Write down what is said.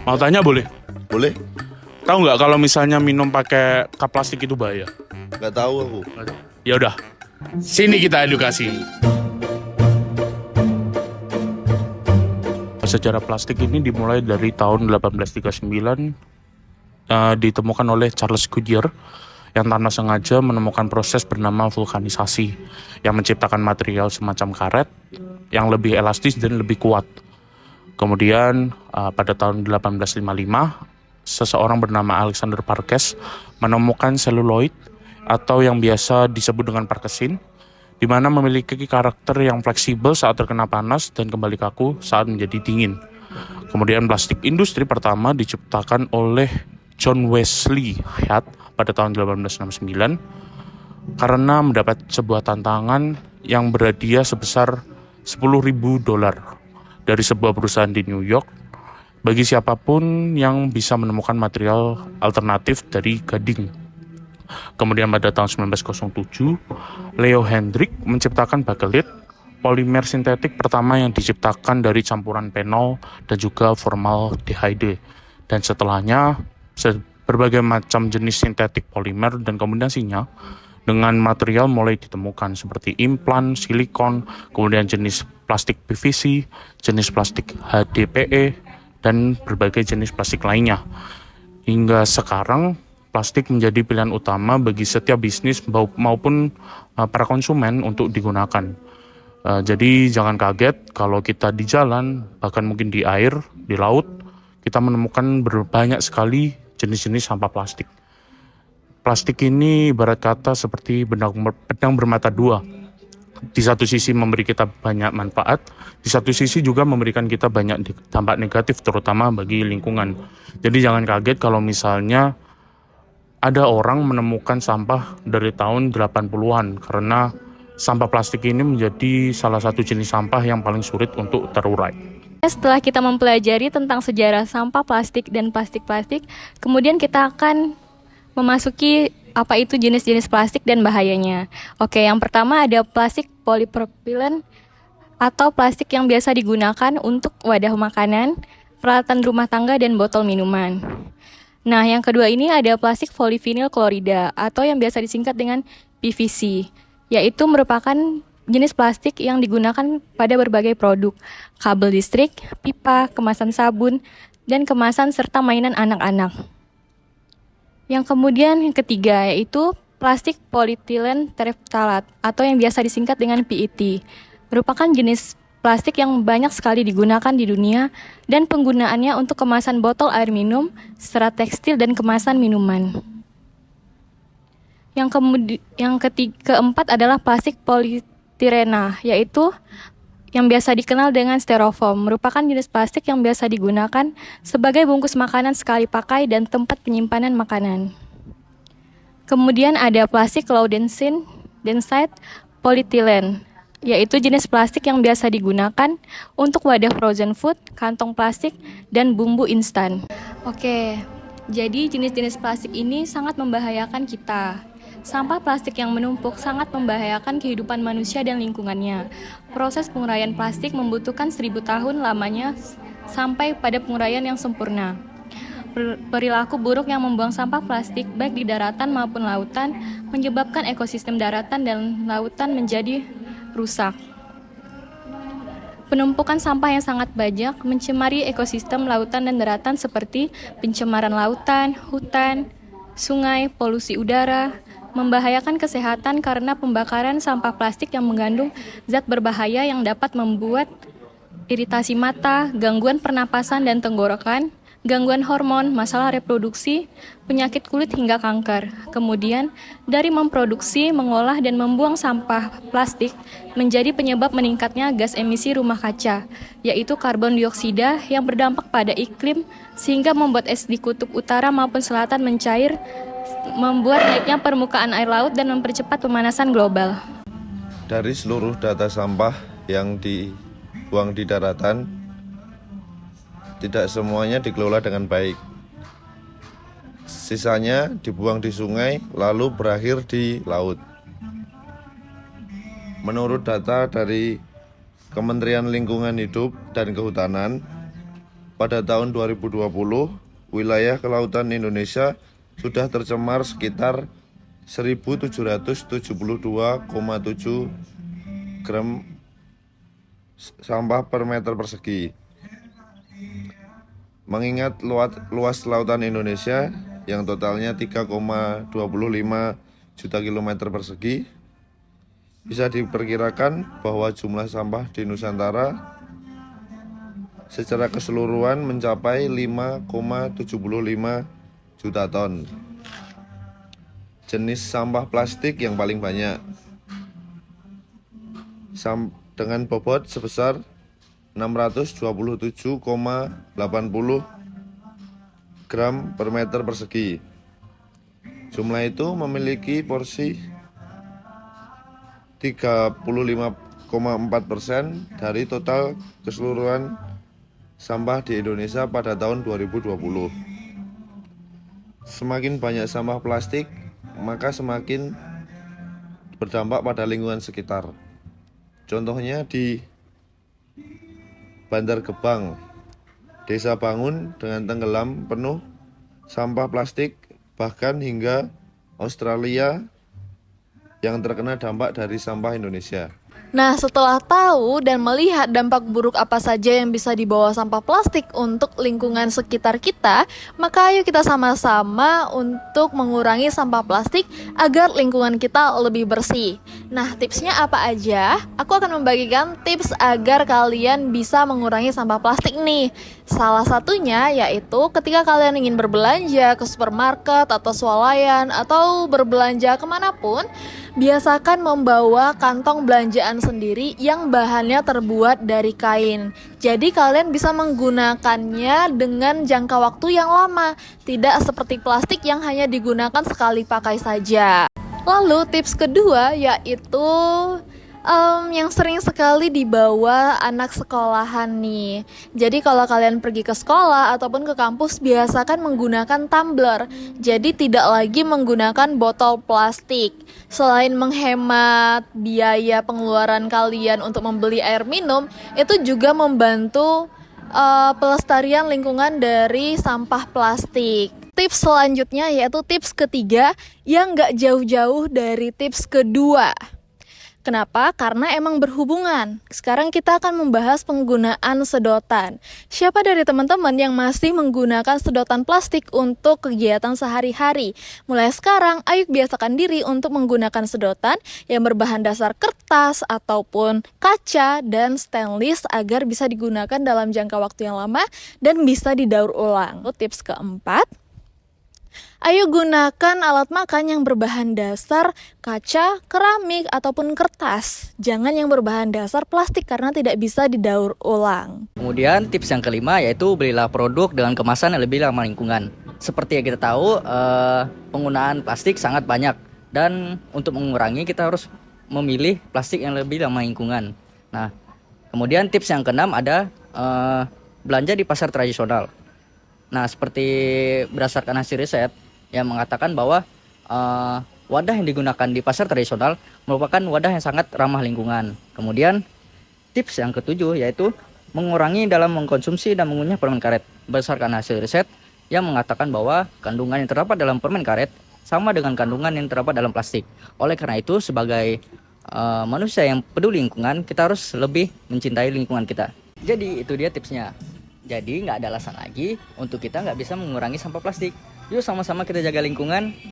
Mau tanya boleh? Boleh? Tahu nggak kalau misalnya minum pakai cup plastik itu bahaya? Nggak tahu aku. Ya udah, sini kita edukasi. Sejarah plastik ini dimulai dari tahun 1839, ditemukan oleh Charles Goodyear yang tanpa sengaja menemukan proses bernama vulkanisasi yang menciptakan material semacam karet yang lebih elastis dan lebih kuat. Kemudian pada tahun 1855, seseorang bernama Alexander Parkes menemukan seluloid atau yang biasa disebut dengan parkesin, di mana memiliki karakter yang fleksibel saat terkena panas dan kembali kaku saat menjadi dingin. Kemudian plastik industri pertama diciptakan oleh John Wesley Hyatt pada tahun 1869 karena mendapat sebuah tantangan yang berhadiah sebesar $10.000 dari sebuah perusahaan di New York bagi siapapun yang bisa menemukan material alternatif dari gading. Kemudian pada tahun 1907, Leo Hendrik menciptakan bakelit, polimer sintetik pertama yang diciptakan dari campuran fenol dan juga formaldehyde. Dan setelahnya, berbagai macam jenis sintetik polimer dan kombinasinya dengan material mulai ditemukan seperti implan, silikon, kemudian jenis plastik PVC, jenis plastik HDPE, dan berbagai jenis plastik lainnya. Hingga sekarang, plastik menjadi pilihan utama bagi setiap bisnis maupun para konsumen untuk digunakan. Jadi jangan kaget kalau kita di jalan, bahkan mungkin di air, di laut, kita menemukan banyak sekali jenis-jenis sampah plastik. Plastik ini ibarat kata seperti pedang bermata dua. Di satu sisi memberi kita banyak manfaat, di satu sisi juga memberikan kita banyak dampak negatif, terutama bagi lingkungan. Jadi jangan kaget kalau misalnya ada orang menemukan sampah dari tahun 80-an karena sampah plastik ini menjadi salah satu jenis sampah yang paling sulit untuk terurai. Setelah kita mempelajari tentang sejarah sampah plastik dan plastik-plastik, kemudian kita akan memasuki apa itu jenis-jenis plastik dan bahayanya. Oke, yang pertama ada plastik polipropilen atau plastik yang biasa digunakan untuk wadah makanan, peralatan rumah tangga, dan botol minuman. Nah, yang kedua ini ada plastik polivinil klorida atau yang biasa disingkat dengan PVC, yaitu merupakan jenis plastik yang digunakan pada berbagai produk, kabel listrik, pipa, kemasan sabun, dan kemasan serta mainan anak-anak. Yang kemudian yang ketiga yaitu plastik polietilen tereptalat atau yang biasa disingkat dengan PET, merupakan jenis plastik yang banyak sekali digunakan di dunia dan penggunaannya untuk kemasan botol air minum, serat tekstil, dan kemasan minuman. Yang keempat adalah plastik polietilena, yaitu yang biasa dikenal dengan styrofoam, merupakan jenis plastik yang biasa digunakan sebagai bungkus makanan sekali pakai dan tempat penyimpanan makanan. Kemudian ada plastik low density polyethylene, yaitu jenis plastik yang biasa digunakan untuk wadah frozen food, kantong plastik, dan bumbu instan. Oke, jadi jenis-jenis plastik ini sangat membahayakan kita. Sampah plastik yang menumpuk sangat membahayakan kehidupan manusia dan lingkungannya. Proses penguraian plastik membutuhkan 1000 tahun lamanya sampai pada penguraian yang sempurna. Perilaku buruk yang membuang sampah plastik baik di daratan maupun lautan menyebabkan ekosistem daratan dan lautan menjadi rusak. Penumpukan sampah yang sangat banyak mencemari ekosistem lautan dan daratan seperti pencemaran lautan, hutan, sungai, polusi udara, membahayakan kesehatan karena pembakaran sampah plastik yang mengandung zat berbahaya yang dapat membuat iritasi mata, gangguan pernapasan dan tenggorokan, gangguan hormon, masalah reproduksi, penyakit kulit hingga kanker. Kemudian, dari memproduksi, mengolah, dan membuang sampah plastik menjadi penyebab meningkatnya gas emisi rumah kaca, yaitu karbon dioksida yang berdampak pada iklim sehingga membuat es di kutub utara maupun selatan mencair, membuat naiknya permukaan air laut dan mempercepat pemanasan global. Dari seluruh data sampah yang dibuang di daratan, tidak semuanya dikelola dengan baik. Sisanya dibuang di sungai lalu berakhir di laut. Menurut data dari Kementerian Lingkungan Hidup dan Kehutanan, pada tahun 2020, wilayah kelautan Indonesia sudah tercemar sekitar 1.772,7 gram sampah per meter persegi. Mengingat luas lautan Indonesia yang totalnya 3,25 juta kilometer persegi, bisa diperkirakan bahwa jumlah sampah di Nusantara secara keseluruhan mencapai 5,75 juta ton. Jenis sampah plastik yang paling banyak dengan bobot sebesar 627,80 gram per meter persegi. Jumlah itu memiliki porsi 35,4% dari total keseluruhan sampah di Indonesia pada tahun 2020. Semakin banyak sampah plastik, maka semakin berdampak pada lingkungan sekitar. Contohnya di Bantar Gebang, Desa Bangun dengan tenggelam penuh sampah plastik, bahkan hingga Australia yang terkena dampak dari sampah Indonesia. Nah, setelah tahu dan melihat dampak buruk apa saja yang bisa dibawa sampah plastik untuk lingkungan sekitar kita, maka ayo kita sama-sama untuk mengurangi sampah plastik agar lingkungan kita lebih bersih. Nah, tipsnya apa aja? Aku akan membagikan tips agar kalian bisa mengurangi sampah plastik nih. Salah satunya yaitu ketika kalian ingin berbelanja ke supermarket atau swalayan atau berbelanja kemanapun, biasakan membawa kantong belanjaan sendiri yang bahannya terbuat dari kain. Jadi kalian bisa menggunakannya dengan jangka waktu yang lama, tidak seperti plastik yang hanya digunakan sekali pakai saja. Lalu tips kedua yaitu yang sering sekali dibawa anak sekolahan nih. Jadi kalau kalian pergi ke sekolah ataupun ke kampus, biasakan menggunakan tumbler. Jadi tidak lagi menggunakan botol plastik. Selain menghemat biaya pengeluaran kalian untuk membeli air minum, itu juga membantu pelestarian lingkungan dari sampah plastik. Tips selanjutnya yaitu tips ketiga yang gak jauh-jauh dari tips kedua. Kenapa? Karena emang berhubungan. Sekarang kita akan membahas penggunaan sedotan. Siapa dari teman-teman yang masih menggunakan sedotan plastik untuk kegiatan sehari-hari? Mulai sekarang, ayo biasakan diri untuk menggunakan sedotan yang berbahan dasar kertas ataupun kaca dan stainless agar bisa digunakan dalam jangka waktu yang lama dan bisa didaur ulang. Tips keempat, ayo gunakan alat makan yang berbahan dasar kaca, keramik, ataupun kertas. Jangan yang berbahan dasar plastik karena tidak bisa didaur ulang. Kemudian tips yang kelima yaitu belilah produk dengan kemasan yang lebih ramah lingkungan. Seperti yang kita tahu, penggunaan plastik sangat banyak. Dan untuk mengurangi kita harus memilih plastik yang lebih ramah lingkungan. Nah, kemudian tips yang keenam ada belanja di pasar tradisional. Nah, seperti berdasarkan hasil riset yang mengatakan bahwa wadah yang digunakan di pasar tradisional merupakan wadah yang sangat ramah lingkungan. Kemudian tips yang ketujuh yaitu mengurangi dalam mengkonsumsi dan mengunyah permen karet. Berdasarkan hasil riset yang mengatakan bahwa kandungan yang terdapat dalam permen karet sama dengan kandungan yang terdapat dalam plastik. Oleh karena itu, sebagai manusia yang peduli lingkungan, kita harus lebih mencintai lingkungan kita. Jadi itu dia tipsnya. Jadi nggak ada alasan lagi untuk kita nggak bisa mengurangi sampah plastik. Yuk sama-sama kita jaga lingkungan.